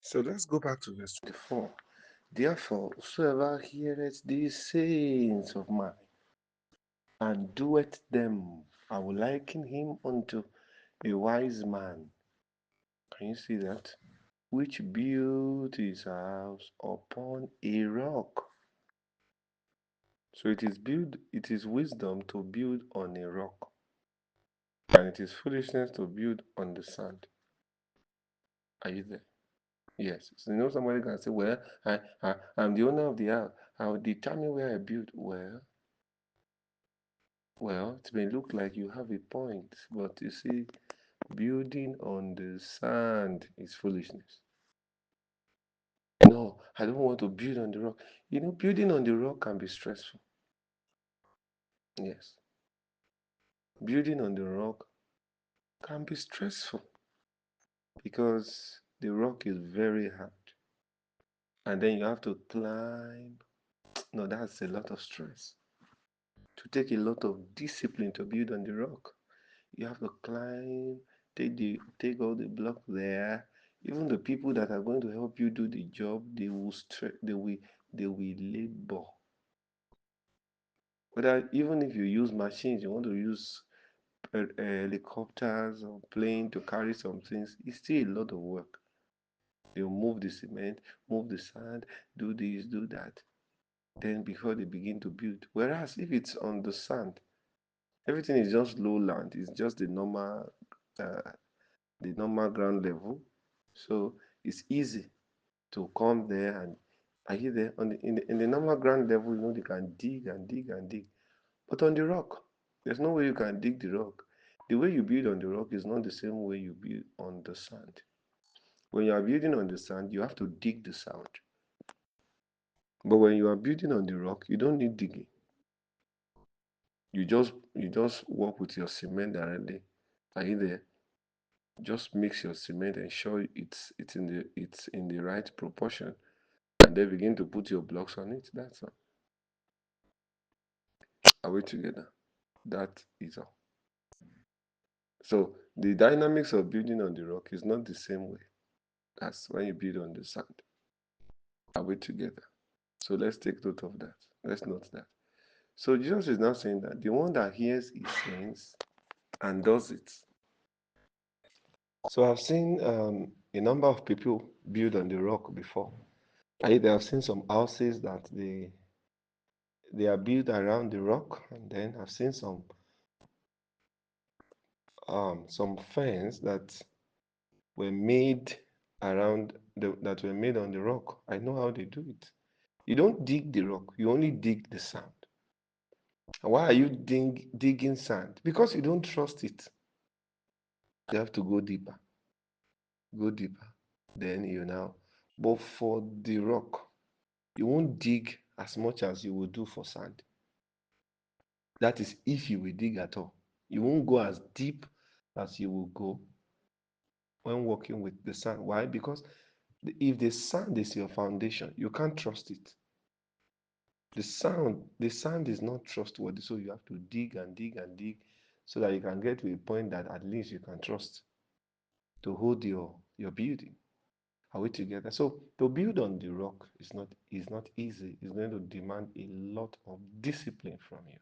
So let's go back to verse 24. Therefore, whosoever heareth these sayings of mine and doeth them, I will liken him unto a wise man. Can you see that? Which built his house upon a rock. So it is wisdom to build on a rock, and it is foolishness to build on the sand. Are you there? Yes. So somebody can say, well, I'm the owner of the house. I will determine where I build. Well, it may look like you have a point, but you see, building on the sand is foolishness. No, I don't want to build on the rock. Building on the rock can be stressful. Yes. Building on the rock can be stressful because the rock is very hard. And then you have to climb. No, that's a lot of stress. To take a lot of discipline to build on the rock. You have to climb, take all the block there. Even the people that are going to help you do the job, they will labor. Whether even if you use machines, you want to use helicopters or plane to carry some things, it's still a lot of work. They'll move the cement, move the sand, do this, do that. Then before they begin to build. Whereas if it's on the sand, everything is just lowland. It's just uh, the normal ground level. So it's easy to come there and are you there in the normal ground level? They can dig and dig and dig. But on the rock, there's no way you can dig the rock. The way you build on the rock is not the same way you build on the sand. When you are building on the sand, you have to dig the sand. But when you are building on the rock, you don't need digging. You just work with your cement directly. Are you there? Just mix your cement, ensure it's in the right proportion, and then begin to put your blocks on it. That's all. Are we together? That is all. So the dynamics of building on the rock is not the same way as when you build on the sand. Are we together? So let's take note of that. Let's note that. So Jesus is now saying that the one that hears his sayings and does it. So I've seen a number of people build on the rock before. I've seen some houses that they are built around the rock, and then I've seen some fence that were made that were made on the rock. I know how they do it. You don't dig the rock, you only dig the sand. And why are you digging sand? Because you don't trust it. You have to go deeper. Then you now. But for the rock, you won't dig as much as you will do for sand. That is if you will dig at all. You won't go as deep as you will go when working with the sand. Why? Because if the sand is your foundation, you can't trust it. The sand is not trustworthy, so you have to dig and dig and dig so that you can get to a point that at least you can trust to hold your building. Are we together? So to build on the rock is not easy. It's going to demand a lot of discipline from you.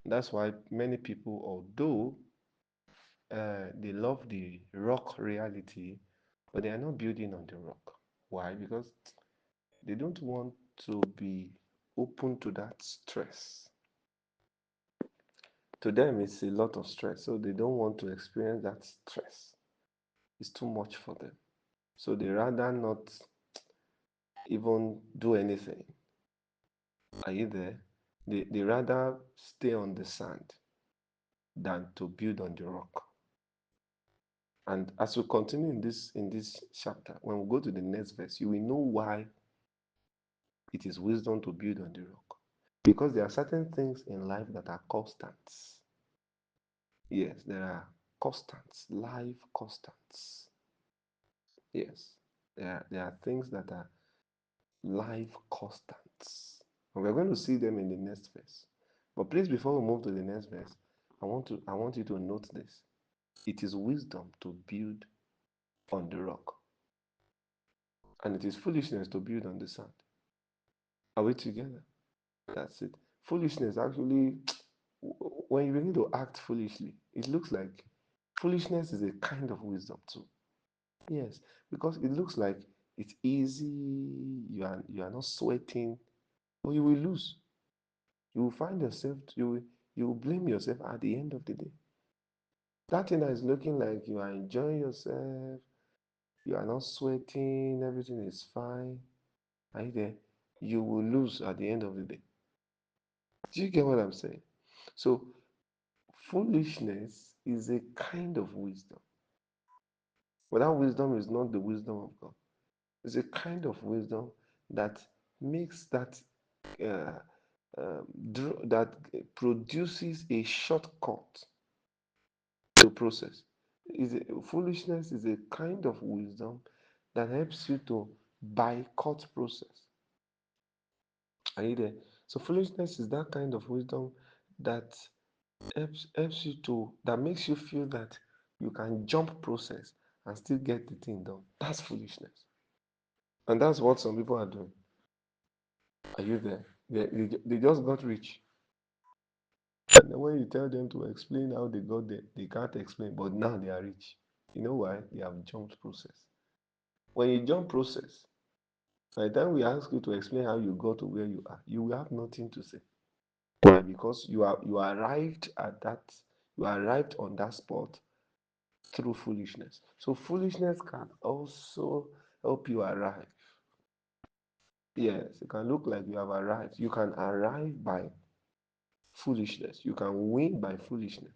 That's why many people, although they love the rock reality, but they are not building on the rock. Why? Because they don't want to be open to that stress. To them, it's a lot of stress, so they don't want to experience that stress. It's too much for them. So they rather not even do anything. Are you there? They rather stay on the sand than to build on the rock. And as we continue in this chapter, when we go to the next verse, you will know why it is wisdom to build on the rock. Because there are certain things in life that are constants. Yes, there are constants, life constants. Yes, there are things that are life constants. And we're going to see them in the next verse. But please, before we move to the next verse, I want you to note this. It is wisdom to build on the rock. And it is foolishness to build on the sand. Are we together? That's it. Foolishness actually, when you begin to act foolishly, it looks like foolishness is a kind of wisdom too. Yes, because it looks like it's easy, you are not sweating, but you will lose. You will find yourself, you will blame yourself at the end of the day. That thing that is looking like you are enjoying yourself, you are not sweating, everything is fine, and there, you will lose at the end of the day. Do you get what I'm saying? So foolishness is a kind of wisdom, but that wisdom is not the wisdom of God. It's a kind of wisdom that makes that uh, that produces a shortcut to process. Foolishness is a kind of wisdom that helps you to boycott process. Are you there? So foolishness is that kind of wisdom that helps you to that makes you feel that you can jump process and still get the thing done. That's foolishness. And that's what some people are doing. Are you there? They just got rich. And then when you tell them to explain how they got there, they can't explain. But now they are rich. You know why? They have jumped process. When you jump process, by the time we ask you to explain how you got to where you are, you will have nothing to say. Why? Because you arrived at that, you arrived on that spot through foolishness. So foolishness can also help you arrive. Yes, it can look like you have arrived. You can arrive by foolishness. You can win by foolishness.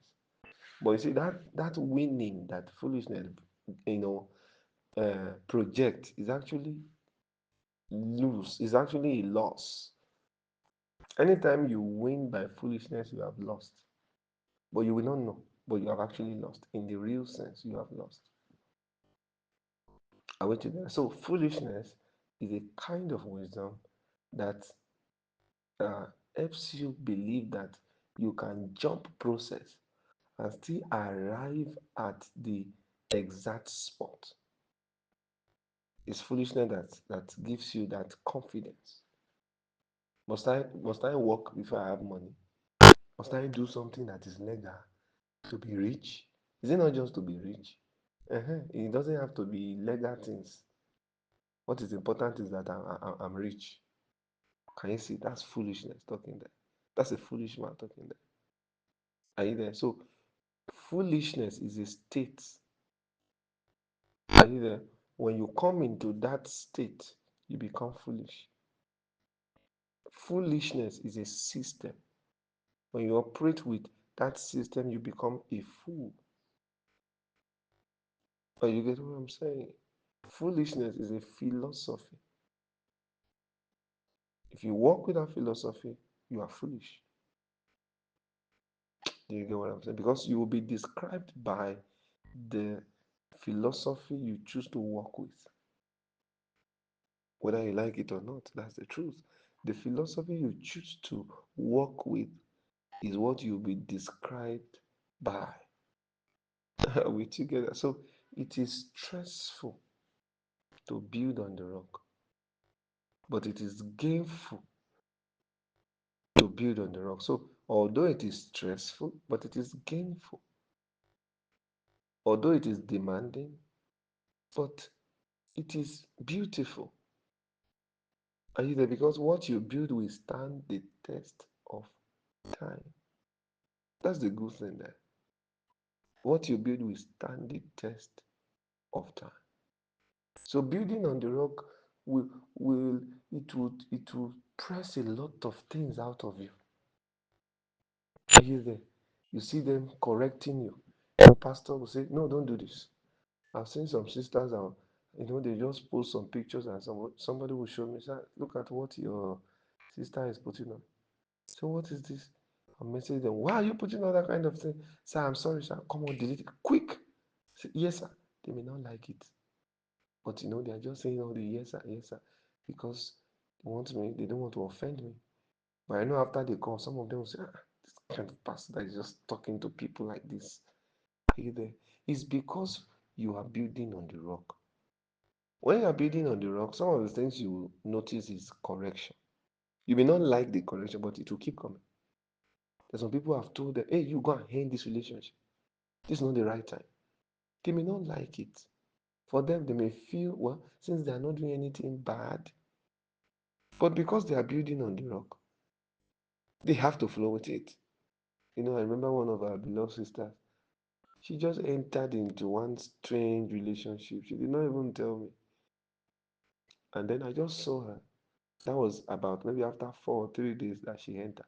But you see that winning that foolishness, you know, project is actually lose. Is actually a loss. Anytime you win by foolishness, you have lost. But you will not know. But you have actually lost. In the real sense, you have lost. Are we together? So foolishness is a kind of wisdom that uh, helps you believe that you can jump process and still arrive at the exact spot. It's foolishness that gives you that confidence. Must I work before I have money? Must I do something that is legal to be rich? Is it not just to be rich? It doesn't have to be legal things. What is important is that I'm rich. Can you see? That's foolishness talking there. That's a foolish man talking there. Are you there? So foolishness is a state. Are you there? When you come into that state, you become foolish. Foolishness is a system. When you operate with that system, you become a fool. Are you get what I'm saying? Foolishness is a philosophy. If you walk with that philosophy, you are foolish. Do you get what I'm saying? Because you will be described by the philosophy you choose to work with, whether you like it or not. That's the truth. The philosophy you choose to work with is what you'll be described by. Are we together? So it is stressful to build on the rock, but it is gainful to build on the rock. So although it is stressful, but it is gainful. Although it is demanding, but it is beautiful. Are you there? Because what you build will stand the test of time. That's the good thing there. What you build will stand the test of time. So building on the rock will it will press a lot of things out of you. Are you there? You see them correcting you. The pastor will say, "No, don't do this." I've seen some sisters and they just post some pictures and somebody will show me, say, "Look at what your sister is putting on." So what is this? I message them, "Why are you putting all that kind of thing?" Say, "I'm sorry, sir. Come on, delete it quick." Say, "Yes, sir." They may not like it, but they are just saying all the yes, sir, because they don't want to offend me. But I know after they call, some of them will say, "This kind of pastor that is just talking to people like this." Are you there? It's because you are building on the rock. When you're building on the rock, some of the things you will notice is correction. You may not like the correction, but it will keep coming. There's some people have told them, hey, you go and end this relationship. This is not the right time. They may not like it. For them, they may feel, well, since they are not doing anything bad, but because they are building on the rock, they have to flow with it. I remember one of our beloved sisters. She just entered into one strange relationship. She did not even tell me. And then I just saw her. That was about maybe after 4 or 3 days that she entered.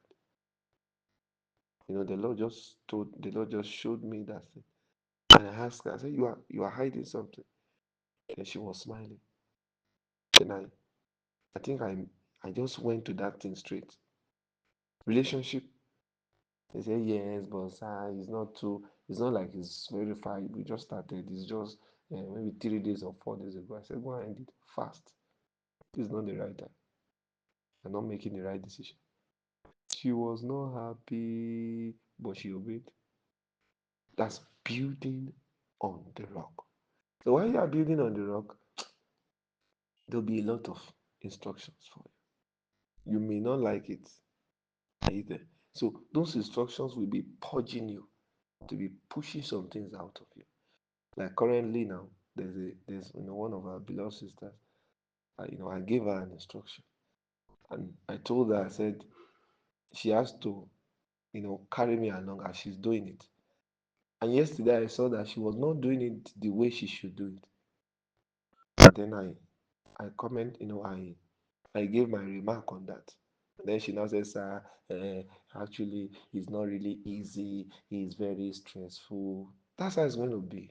The Lord just showed me that thing. And I asked her, I said, you are hiding something. And she was smiling. Then I think I just went to that thing straight. Relationship. They say yes, but sir, it's not like it's verified. We just started. It's just maybe 3 days or 4 days ago. I said, go and end it fast. This is not the right time. I'm not making the right decision. She was not happy, but she obeyed. That's building on the rock. So while you are building on the rock, there'll be a lot of instructions for you. You may not like it. Are you there? So those instructions will be purging you to be pushing some things out of you. Like currently now, there's one of our beloved sisters. I gave her an instruction, and I told her, I said she has to carry me along as she's doing it. And yesterday I saw that she was not doing it the way she should do it. And then I comment, I gave my remark on that. And then she now says, actually, it's not really easy. It's very stressful. That's how it's going to be.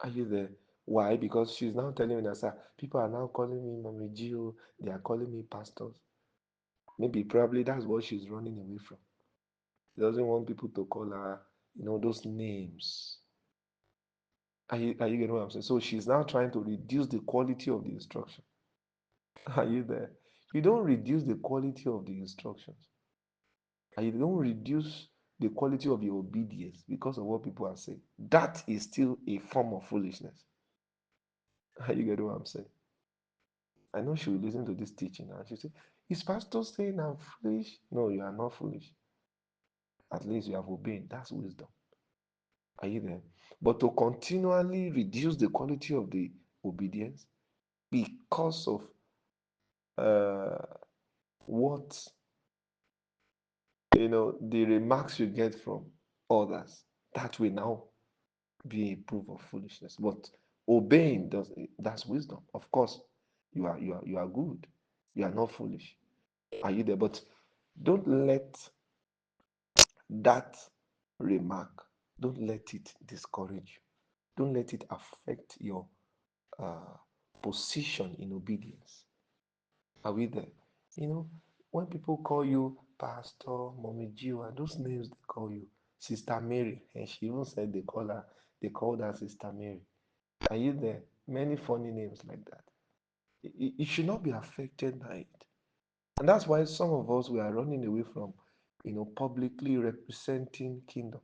Are you there? Why? Because she's now telling me that, sir, people are now calling me Mommy Gio. They are calling me pastors. Maybe probably that's what she's running away from. She doesn't want people to call her, those names. Are you getting what I'm saying? So she's now trying to reduce the quality of the instruction. Are you there? You don't reduce the quality of the instructions. And you don't reduce the quality of your obedience because of what people are saying. That is still a form of foolishness. Are you getting what I'm saying? I know she will listen to this teaching and she'll say, is pastor saying I'm foolish? No, you are not foolish. At least you have obeyed. That's wisdom. Are you there? But to continually reduce the quality of the obedience because of uh, what the remarks you get from others, that will now be a proof of foolishness. But obeying that's wisdom. Of course, you are good. You are not foolish. Are you there? But don't let that remark, don't let it discourage you. Don't let it affect your uh, position in obedience. Are we there? You know, when people call you Pastor, Mommy Gio, and those names they call you, Sister Mary, and she even said they called her Sister Mary. Are you there? Many funny names like that. It should not be affected by it. And that's why some of us we are running away from, publicly representing kingdom.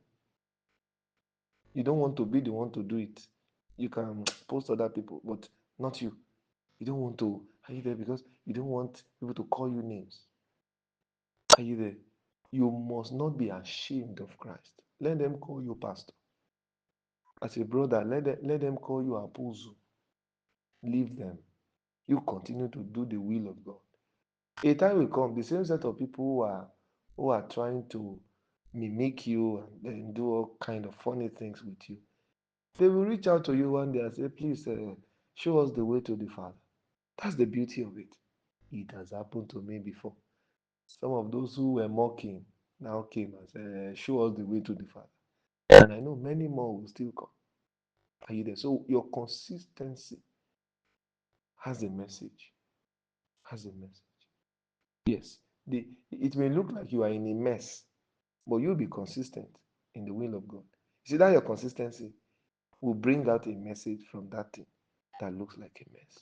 You don't want to be the one to do it. You can post other people, but not you. You don't want to. Are you there? Because you don't want people to call you names. Are you there? You must not be ashamed of Christ. Let them call you pastor. As a brother, let them call you apostle. Leave them. You continue to do the will of God. A time will come, the same set of people who are trying to mimic you and then do all kind of funny things with you. They will reach out to you one day and say, please show us the way to the Father. That's the beauty of it. It has happened to me before. Some of those who were mocking now came and said, show us the way to the Father. And I know many more will still come. Are you there? So your consistency has a message. Has a message. Yes. It may look like you are in a mess, but you'll be consistent in the will of God. You see that your consistency will bring out a message from that thing that looks like a mess.